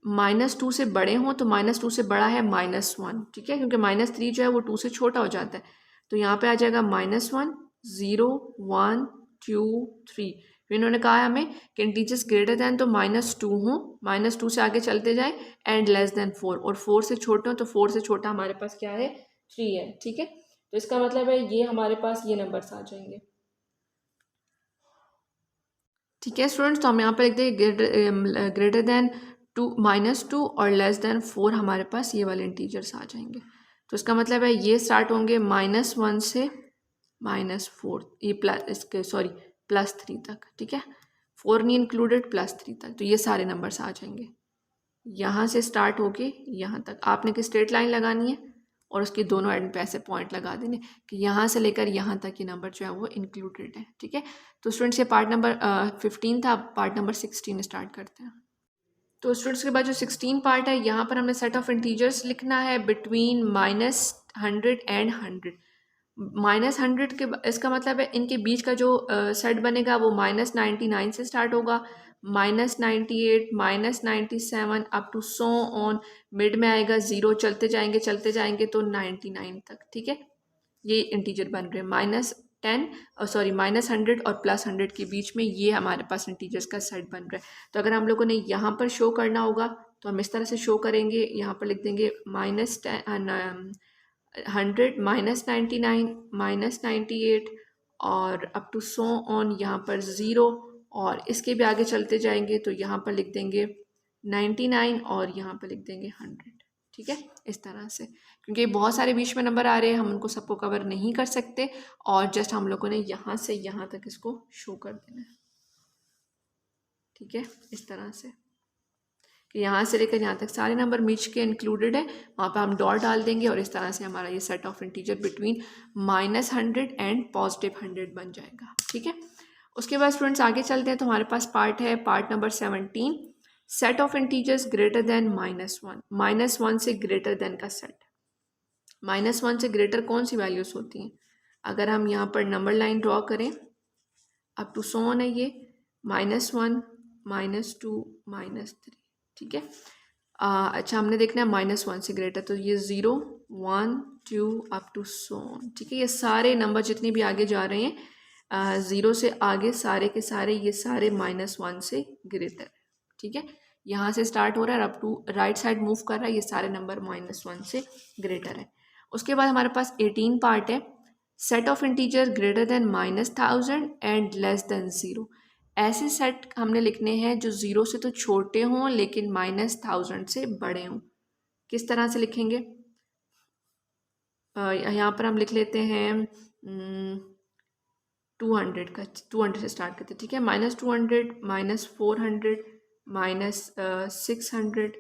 -2 से बड़े हों तो -2 से बड़ा है -1। ठीक है, क्योंकि -3 जो है वो 2 से छोटा हो जाता है। तो यहाँ पे आ जाएगा -1, 0, 1, 2, 3। फिर इन्होंने कहा है हमें कि इंटीजर्स ग्रेटर दैन तो -2 हों, -2 से आगे चलते जाएं एंड लेस दैन 4, और 4 से छोटे हों तो 4 से छोटा हमारे पास क्या है? 3 है। ठीक है, तो इसका मतलब है ये हमारे पास ये नंबर्स आ जाएंगे। ठीक है स्टूडेंट्स, तो हम यहाँ पर लिख दें ग्रेटर दैन -2 और लेस दैन 4, हमारे पास ये वाले इंटीजर्स आ जाएंगे। तो इसका मतलब है ये स्टार्ट होंगे -1 से -4, ये +3 तक। ठीक है, 4 नहीं इंक्लूडेड, +3 तक। तो ये सारे नंबर्स आ जाएंगे यहाँ से स्टार्ट होके यहाँ तक। आपने कि स्ट्रेट लाइन लगानी है और उसके दोनों एंड पे ऐसे पॉइंट लगा देने कि यहाँ से लेकर यहाँ तक ये नंबर जो है वो इंक्लूडेड है। ठीक है, तो स्टूडेंट्स ये पार्ट नंबर 15 था। पार्ट नंबर 16 स्टार्ट करते हैं। तो स्टूडेंट्स के बाद जो 16 पार्ट है, यहाँ पर हमने सेट ऑफ इंटीजर्स लिखना है बिटवीन -100 एंड 100। -100 के इसका मतलब है इनके बीच का जो सेट बनेगा वो -99 से स्टार्ट होगा, -98, -97 up to so on. Mid में आएगा 0, चलते जाएंगे तो 99 तक। ठीक है, ये इंटीजर बन रहे हैं -100 और +100 के बीच में, ये हमारे पास इंटीजर्स का सेट बन रहा है। तो अगर हम लोगों ने यहाँ पर शो करना होगा तो हम इस तरह से शो करेंगे। यहाँ पर लिख देंगे -100, -99, -98 और अप टू सो ऑन यहाँ पर 0, और इसके भी आगे चलते जाएंगे तो यहाँ पर लिख देंगे 99 और यहाँ पर लिख देंगे 100। ठीक है, इस तरह से, क्योंकि बहुत सारे बीच में नंबर आ रहे हैं, हम उनको सबको कवर नहीं कर सकते, और जस्ट हम लोगों ने यहाँ से यहाँ तक इसको शो कर देना है। ठीक है, इस तरह से कि यहाँ से लेकर यहाँ तक सारे नंबर बीच के इंक्लूडेड है, वहाँ पर हम डॉट डाल देंगे और इस तरह से हमारा ये set of integer between -100 and +100 बन जाएगा। ठीक है, उसके बाद स्टूडेंट्स आगे चलते हैं तो हमारे पास पार्ट है, part number 17, set of integers greater than -1, -1 से ग्रेटर देन का सेट। -1 से ग्रेटर कौन सी वैल्यूज़ होती हैं? अगर हम यहाँ पर नंबर लाइन ड्रॉ करें, अप टू सो ऑन है ये, -1, -2, -3। ठीक है, अच्छा हमने देखना है -1 से ग्रेटर, तो ये 0, 1, 2 अप टू सो ऑन। ठीक है, ये सारे नंबर जितने भी आगे जा रहे हैं 0 से आगे सारे के सारे, ये सारे -1 से ग्रेटर। ठीक है, यहाँ से स्टार्ट हो रहा है, up to right side move कर रहा है, ये सारे नंबर -1 से ग्रेटर है। उसके बाद हमारे पास 18 पार्ट है, set of integer greater than -1000 and less than 0। ऐसे सेट हमने लिखने हैं जो 0 से तो छोटे हों लेकिन -1000 से बड़े हों। किस तरह से लिखेंगे? यहाँ पर हम लिख लेते हैं 200 का, 200 से स्टार्ट करते हैं। ठीक है, -200, -400, -600,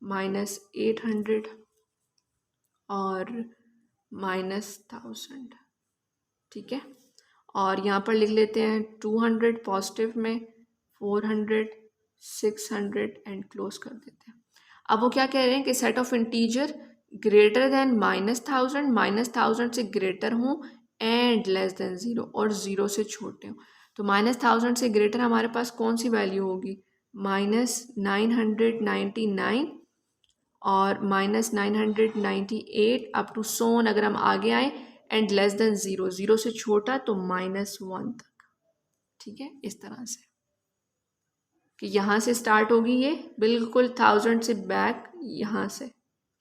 -800 और -1000। ठीक है, और यहाँ पर लिख लेते हैं 200 पॉजिटिव में, 400, 600 एंड क्लोज कर देते हैं। अब वो क्या कह रहे हैं कि set of integer greater than -1000 से ग्रेटर हों एंड लेस देन 0, और 0 से छोटे हों। तो -1000 से ग्रेटर हमारे पास कौन सी वैल्यू होगी? -999 और -998 अप टू सोन, अगर हम आगे आए, एंड लेस देन 0, 0 से छोटा तो -1 तक। ठीक है, इस तरह से कि यहाँ से स्टार्ट होगी ये बिल्कुल 1000 से बैक, यहाँ से।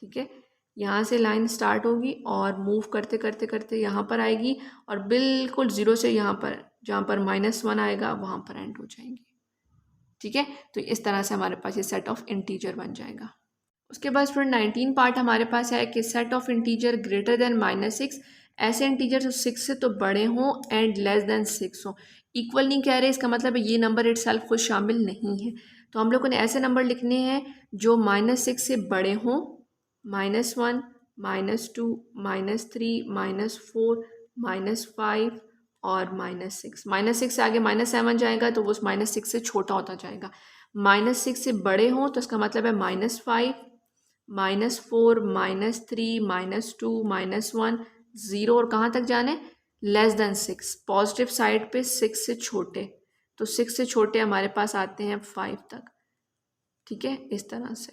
ठीक है, यहाँ से लाइन स्टार्ट होगी और मूव करते करते करते यहाँ पर आएगी, और बिल्कुल 0 से यहाँ पर जहाँ पर -1 आएगा वहाँ पर एंड हो जाएंगी। ठीक है, तो इस तरह से हमारे पास ये सेट ऑफ इंटीजर बन जाएगा। उसके बाद स्टूडेंट 19 पार्ट हमारे पास है कि set of integer greater than -6, ऐसे इंटीजर जो 6 से तो बड़े हों एंड लेस देन 6 हों। इक्वल नहीं कह रहे, इसका मतलब है ये नंबर इटसेल्फ खुद शामिल नहीं है। तो हम लोगों ने ऐसे नंबर लिखने हैं जो -6 से बड़े हों, -1, -2, -3, -4, -5 और -6। -6 से आगे -7 जाएगा तो वो उस -6 से छोटा होता जाएगा। -6 से बड़े हों तो इसका मतलब है -5, -4, -3, -2, -1, 0, और कहाँ तक जाने? लेस देन 6, पॉजिटिव साइड पे 6 से छोटे, तो 6 से छोटे हमारे पास आते हैं 5 तक। ठीक है, इस तरह से।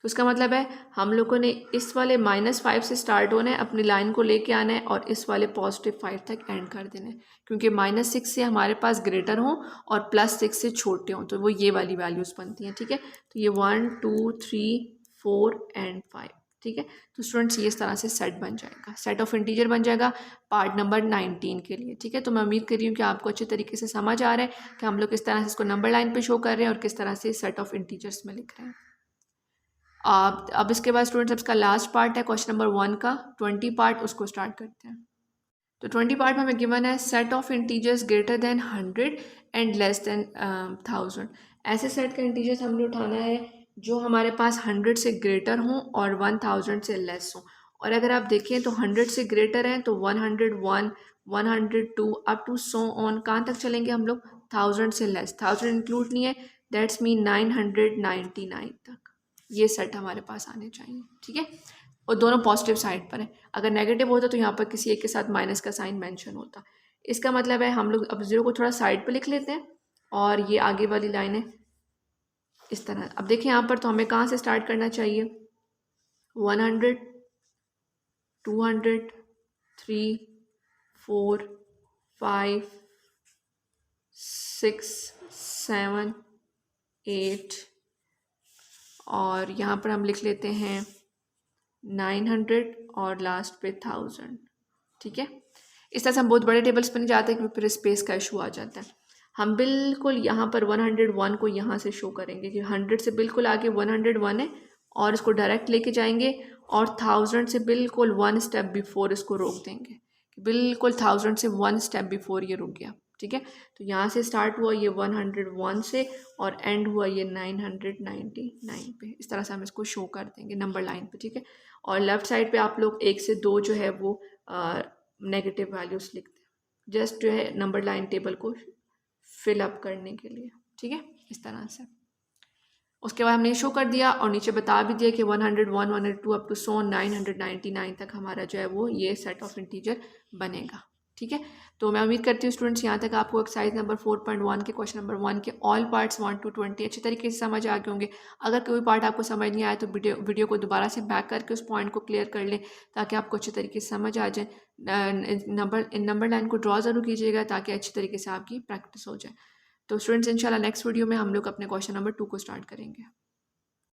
तो इसका मतलब है हम लोगों ने इस वाले -5 से स्टार्ट होना है, अपनी लाइन को लेके आना है और इस वाले +5 तक एंड कर देना है, क्योंकि -6 से हमारे पास ग्रेटर हों और +6 से छोटे हों, तो वो ये वाली वैल्यूज़ बनती हैं। ठीक है, तो ये 1, 2, 3, 4 एंड 5। ठीक है, तो स्टूडेंट्स ये इस तरह से सेट बन जाएगा, सेट ऑफ इंटीजर बन जाएगा पार्ट नंबर 19 के लिए। ठीक है, तो मैं उम्मीद कर रही हूँ कि आपको अच्छे तरीके से समझ आ रहा है कि हम लोग किस तरह से इसको नंबर लाइन पे शो कर रहे हैं और किस तरह से सेट ऑफ इंटीजर्स में लिख रहे हैं। अब इसके बाद स्टूडेंट्स इसका लास्ट पार्ट है क्वेश्चन नंबर 1 का 20 पार्ट, उसको स्टार्ट करते हैं। तो 20 पार्ट में हमें गिवन है set of integers greater than 100 and less than 1000। ऐसे सेट का इंटीजर्स हमने उठाना है जो हमारे पास 100 से ग्रेटर हों और 1000 से लेस हों। और अगर आप देखें तो 100 से ग्रेटर हैं तो 101, 102 अप टू सो ऑन, कहाँ तक चलेंगे हम लोग? 1000 से लेस, 1000 इंक्लूड नहीं है, दैट्स मीन 999 तक ये सेट हमारे पास आने चाहिए। ठीक है, और दोनों पॉजिटिव साइड पर है। अगर नेगेटिव होता तो यहाँ पर किसी एक के साथ माइनस का साइन मेंशन होता। इसका मतलब है हम लोग अब 0 को थोड़ा साइड पर लिख लेते हैं और ये आगे वाली लाइन है इस तरह। अब देखिए यहाँ पर तो हमें कहाँ से स्टार्ट करना चाहिए? 100, 200, 3, 4, 5, 6, 7, 8 और यहाँ पर हम लिख लेते हैं 900 और लास्ट पे 1000। ठीक है, इस तरह से हम बहुत बड़े टेबल्स पर नहीं जाते हैं क्योंकि फिर स्पेस का इशू आ जाता है। हम बिल्कुल यहाँ पर 101 को यहाँ से शो करेंगे कि 100 से बिल्कुल आगे 101 है और इसको डायरेक्ट लेके जाएंगे और 1000 से बिल्कुल 1 स्टेप बिफोर इसको रोक देंगे, बिल्कुल 1000 से 1 स्टेप बिफोर ये रुक गया। ठीक है, तो यहाँ से स्टार्ट हुआ ये 101 से और एंड हुआ ये 999 पे। इस तरह से हम इसको शो कर देंगे नंबर लाइन पे। ठीक है, और लेफ्ट साइड पे आप लोग 1 से 2 जो है वो नेगेटिव वैल्यूज लिखते हैं, जस्ट जो है नंबर लाइन टेबल को फिल अप करने के लिए। ठीक है, इस तरह से। उसके बाद हमने शो कर दिया और नीचे बता भी दिया कि 101, 102 अप टू 999 तक हमारा जो है वो ये सेट ऑफ इंटीजर बनेगा। ठीक है, तो मैं उम्मीद करती हूँ स्टूडेंट्स यहाँ तक आपको एक्सरसाइज नंबर 4.1 के क्वेश्चन नंबर 1 के ऑल पार्ट्स 1 to 20 अच्छे तरीके से समझ आ गए होंगे। अगर कोई पार्ट आपको समझ नहीं आया तो वीडियो को दोबारा से बैक करके उस पॉइंट को क्लियर कर लें ताकि आपको अच्छे तरीके से समझ आ जाए। नंबर लाइन को ड्रॉ ज़रूर कीजिएगा ताकि अच्छी तरीके से आपकी प्रैक्टिस हो जाए। तो स्टूडेंट्स इंशाल्लाह नेक्स्ट वीडियो में हम लोग अपने क्वेश्चन नंबर 2 को स्टार्ट करेंगे।